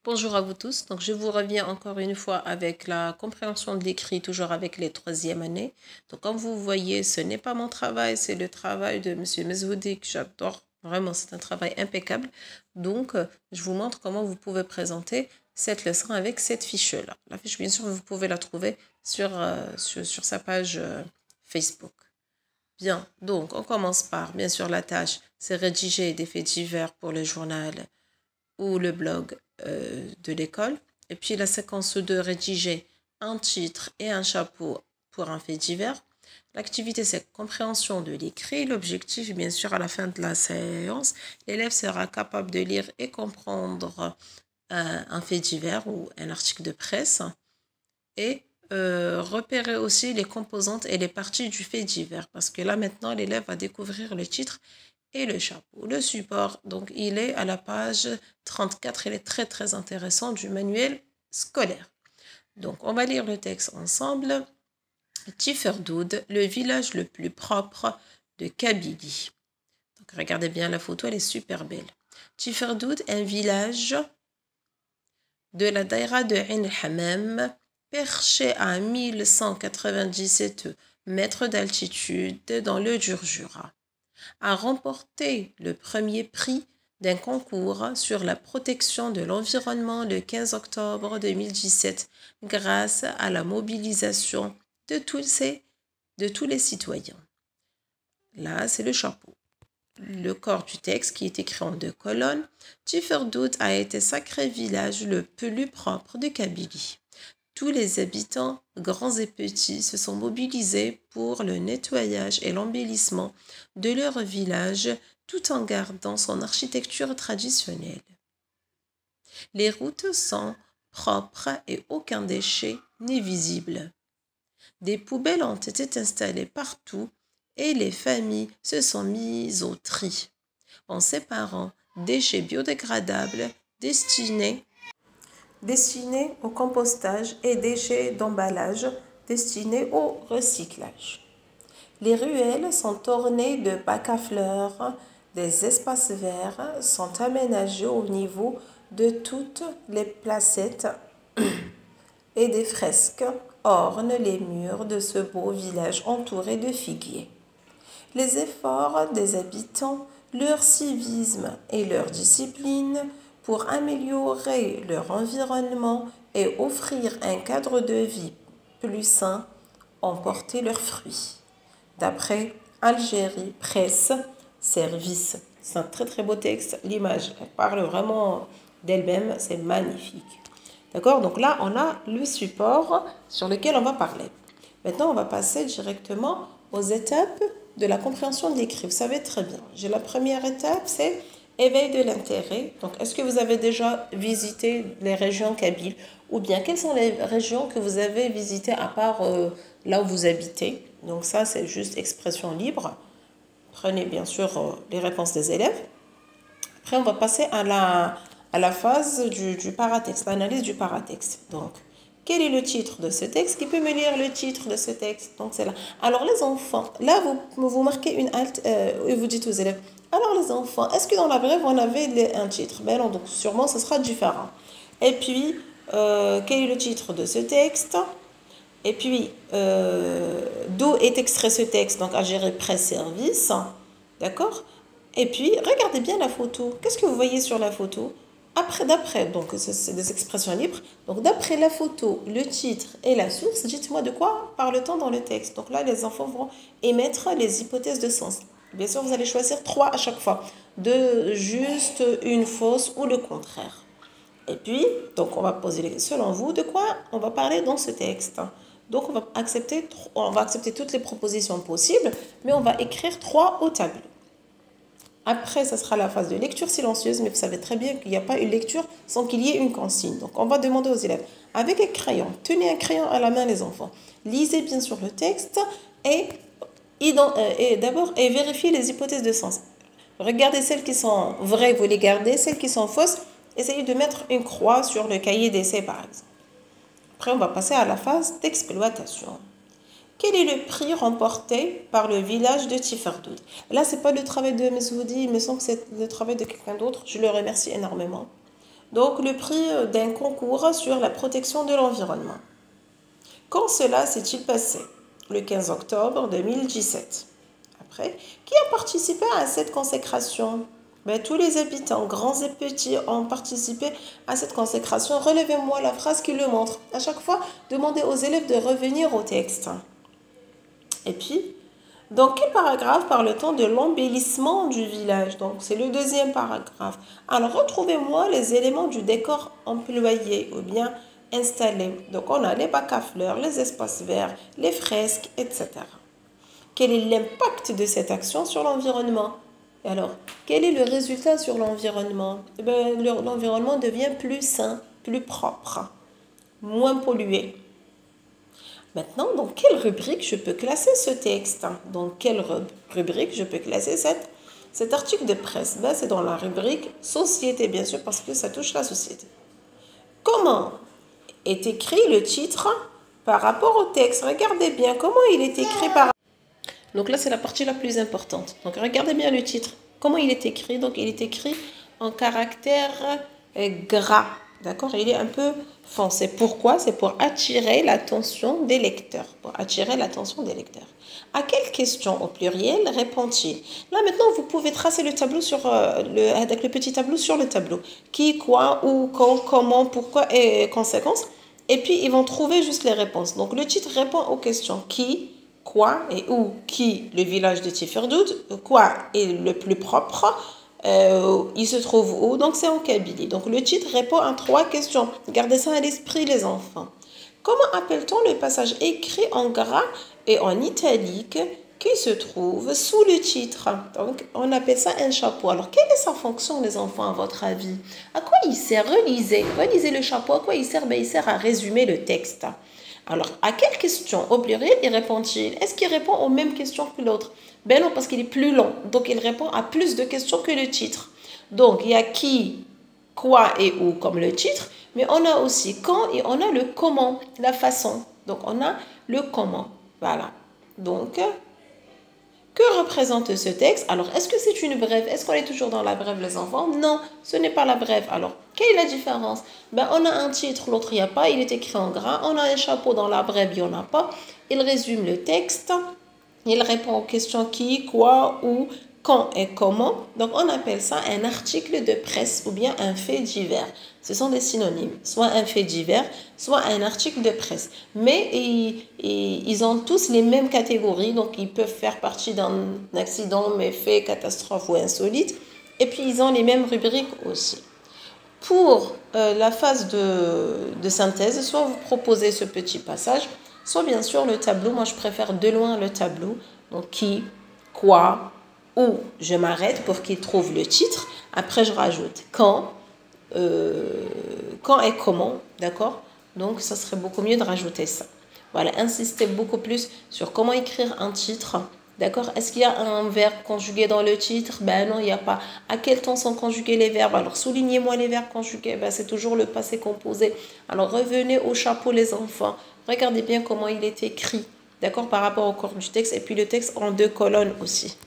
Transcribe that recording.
Bonjour à vous tous. Donc, je vous reviens encore une fois avec la compréhension de l'écrit, toujours avec les troisièmes années. Donc, comme vous voyez, ce n'est pas mon travail, c'est le travail de Monsieur Meshoudi que j'adore. Vraiment, c'est un travail impeccable. Donc, je vous montre comment vous pouvez présenter cette leçon avec cette fiche-là. La fiche, bien sûr, vous pouvez la trouver sur sa page Facebook. Bien, donc, on commence par, bien sûr, la tâche, c'est rédiger des faits divers pour le journal ou le blog de l'école. Et puis la séquence 2, rédiger un titre et un chapeau pour un fait divers. L'activité, c'est compréhension de l'écrit. L'objectif, bien sûr, à la fin de la séance, l'élève sera capable de lire et comprendre un fait divers ou un article de presse et repérer aussi les composantes et les parties du fait divers. Parce que là, maintenant, l'élève va découvrir le titre et le chapeau. Le support, donc, il est à la page 34. Il est très, très intéressant du manuel scolaire. Donc, on va lire le texte ensemble. Tiferdoud, le village le plus propre de Kabylie. Donc, regardez bien la photo, elle est super belle. Tiferdoud, un village de la daïra de Ain el-Hammam, perché à 1197 mètres d'altitude dans le Jurjura, a remporté le premier prix d'un concours sur la protection de l'environnement le 15 octobre 2017 grâce à la mobilisation de tous les citoyens. Là, c'est le chapeau. Le corps du texte qui est écrit en 2 colonnes. Tiferdoud a été sacré village le plus propre de Kabylie. Tous les habitants, grands et petits, se sont mobilisés pour le nettoyage et l'embellissement de leur village tout en gardant son architecture traditionnelle. Les routes sont propres et aucun déchet n'est visible. Des poubelles ont été installées partout et les familles se sont mises au tri en séparant déchets biodégradables destinés au compostage et déchets d'emballage destinés au recyclage. Les ruelles sont ornées de bacs à fleurs, des espaces verts sont aménagés au niveau de toutes les placettes et des fresques ornent les murs de ce beau village entouré de figuiers. Les efforts des habitants, leur civisme et leur discipline pour améliorer leur environnement et offrir un cadre de vie plus sain ont porté leurs fruits. D'après Algérie Presse Service. C'est un très très beau texte. L'image, elle parle vraiment d'elle-même. C'est magnifique. D'accord? Donc là, on a le support sur lequel on va parler. Maintenant, on va passer directement aux étapes de la compréhension de l'écrit. Vous savez très bien. J'ai la première étape, c'est éveil de l'intérêt. Donc, est-ce que vous avez déjà visité les régions kabyles? Ou bien, quelles sont les régions que vous avez visitées à part là où vous habitez? Donc, ça, c'est juste expression libre. Prenez bien sûr les réponses des élèves. Après, on va passer à la phase du paratexte, l'analyse du paratexte. Donc, quel est le titre de ce texte? Qui peut me lire le titre de ce texte? Donc, c'est là. Alors, les enfants, là, vous marquez une halte et vous dites aux élèves, alors les enfants, est-ce que dans la brève, on avait un titre? Ben non, donc sûrement, ce sera différent. Et puis, quel est le titre de ce texte? Et puis, d'où est extrait ce texte? Donc, Algérie Presse Service. D'accord? Et puis, regardez bien la photo. Qu'est-ce que vous voyez sur la photo? D'après, donc c'est des expressions libres. Donc, d'après la photo, le titre et la source, dites-moi de quoi parle-t-on dans le texte? Donc là, les enfants vont émettre les hypothèses de sens. Bien sûr, vous allez choisir 3 à chaque fois. 2 justes, une fausse ou le contraire. Et puis, donc on va poser, selon vous, de quoi on va parler dans ce texte. Donc, on va accepter toutes les propositions possibles, mais on va écrire 3 au tableau. Après, ça sera la phase de lecture silencieuse, mais vous savez très bien qu'il n'y a pas une lecture sans qu'il y ait une consigne. Donc, on va demander aux élèves, avec un crayon, tenez un crayon à la main les enfants, lisez bien sûr le texte et d'abord vérifiez les hypothèses de sens. Regardez celles qui sont vraies, vous les gardez, celles qui sont fausses, essayez de mettre une croix sur le cahier d'essai par exemple. Après, on va passer à la phase d'exploitation. Quel est le prix remporté par le village de Tiferdoud? Là, ce n'est pas le travail de Meshoudi, il me semble que c'est le travail de quelqu'un d'autre. Je le remercie énormément. Donc, le prix d'un concours sur la protection de l'environnement. Quand cela s'est-il passé? Le 15 octobre 2017. Après, qui a participé à cette consécration? Ben, tous les habitants, grands et petits, ont participé à cette consécration. Relevez-moi la phrase qui le montre. À chaque fois, demandez aux élèves de revenir au texte. Et puis, dans quel paragraphe parle-t-on de l'embellissement du village? Donc, c'est le deuxième paragraphe. Alors, retrouvez-moi les éléments du décor employés ou bien installés. Donc, on a les bacs à fleurs, les espaces verts, les fresques, etc. Quel est l'impact de cette action sur l'environnement? Alors, quel est le résultat sur l'environnement? L'environnement devient plus sain, plus propre, moins pollué. Maintenant, dans quelle rubrique je peux classer ce texte? Dans quelle rubrique je peux classer cet article de presse? Ben, c'est dans la rubrique société, bien sûr, parce que ça touche la société. Comment est écrit le titre par rapport au texte? Regardez bien comment il est écrit par... Donc là, c'est la partie la plus importante. Donc, regardez bien le titre. Comment il est écrit? Donc, il est écrit en caractère gras. D'accord? Il est un peu foncé. Pourquoi? C'est pour attirer l'attention des lecteurs. Pour attirer l'attention des lecteurs. À quelle question au pluriel répond-il? Là, maintenant, vous pouvez tracer le tableau avec le petit tableau sur le tableau. Qui, quoi, où, quand, comment, pourquoi et conséquences. Et puis, ils vont trouver juste les réponses. Donc, le titre répond aux questions. Qui, quoi et où? Qui? Le village de Tiferdoud. Quoi est le plus propre? Il se trouve où? Donc, c'est en Kabylie. Donc, le titre répond à 3 questions. Gardez ça à l'esprit, les enfants. Comment appelle-t-on le passage écrit en gras et en italique qui se trouve sous le titre? Donc, on appelle ça un chapeau. Alors, quelle est sa fonction, les enfants, à votre avis? À quoi il sert? Relisez le chapeau. À quoi il sert? Ben, il sert à résumer le texte. Alors, à quelle question au pluriel il répond-il? Est-ce qu'il répond aux mêmes questions que l'autre? Ben non, parce qu'il est plus long. Donc, il répond à plus de questions que le titre. Donc, il y a qui, quoi et où comme le titre. Mais on a aussi quand et on a le comment, la façon. Donc, on a le comment. Voilà. Donc, que représente ce texte? Alors, est-ce que c'est une brève? Est-ce qu'on est toujours dans la brève, les enfants? Non, ce n'est pas la brève. Alors, quelle est la différence? Ben, on a un titre, l'autre, il n'y a pas. Il est écrit en gras. On a un chapeau dans la brève, il n'y en a pas. Il résume le texte. Il répond aux questions qui, quoi, où, quand et comment. Donc, on appelle ça un article de presse ou bien un fait divers. Ce sont des synonymes. Soit un fait divers, soit un article de presse. Mais ils ont tous les mêmes catégories. Donc, ils peuvent faire partie d'un accident, méfait, catastrophe ou insolite. Et puis, ils ont les mêmes rubriques aussi. Pour la phase de synthèse, soit vous proposez ce petit passage, soit bien sûr le tableau. Moi, je préfère de loin le tableau. Donc, qui, quoi, où, je m'arrête pour qu'il trouve le titre. Après, je rajoute quand et comment, d'accord? Donc, ça serait beaucoup mieux de rajouter ça. Voilà, insistez beaucoup plus sur comment écrire un titre. D'accord? Est-ce qu'il y a un verbe conjugué dans le titre? Ben non, il n'y a pas. À quel temps sont conjugués les verbes? Alors, soulignez-moi les verbes conjugués. Ben, c'est toujours le passé composé. Alors, revenez au chapeau, les enfants. Regardez bien comment il est écrit. D'accord? Par rapport au corps du texte. Et puis, le texte en 2 colonnes aussi.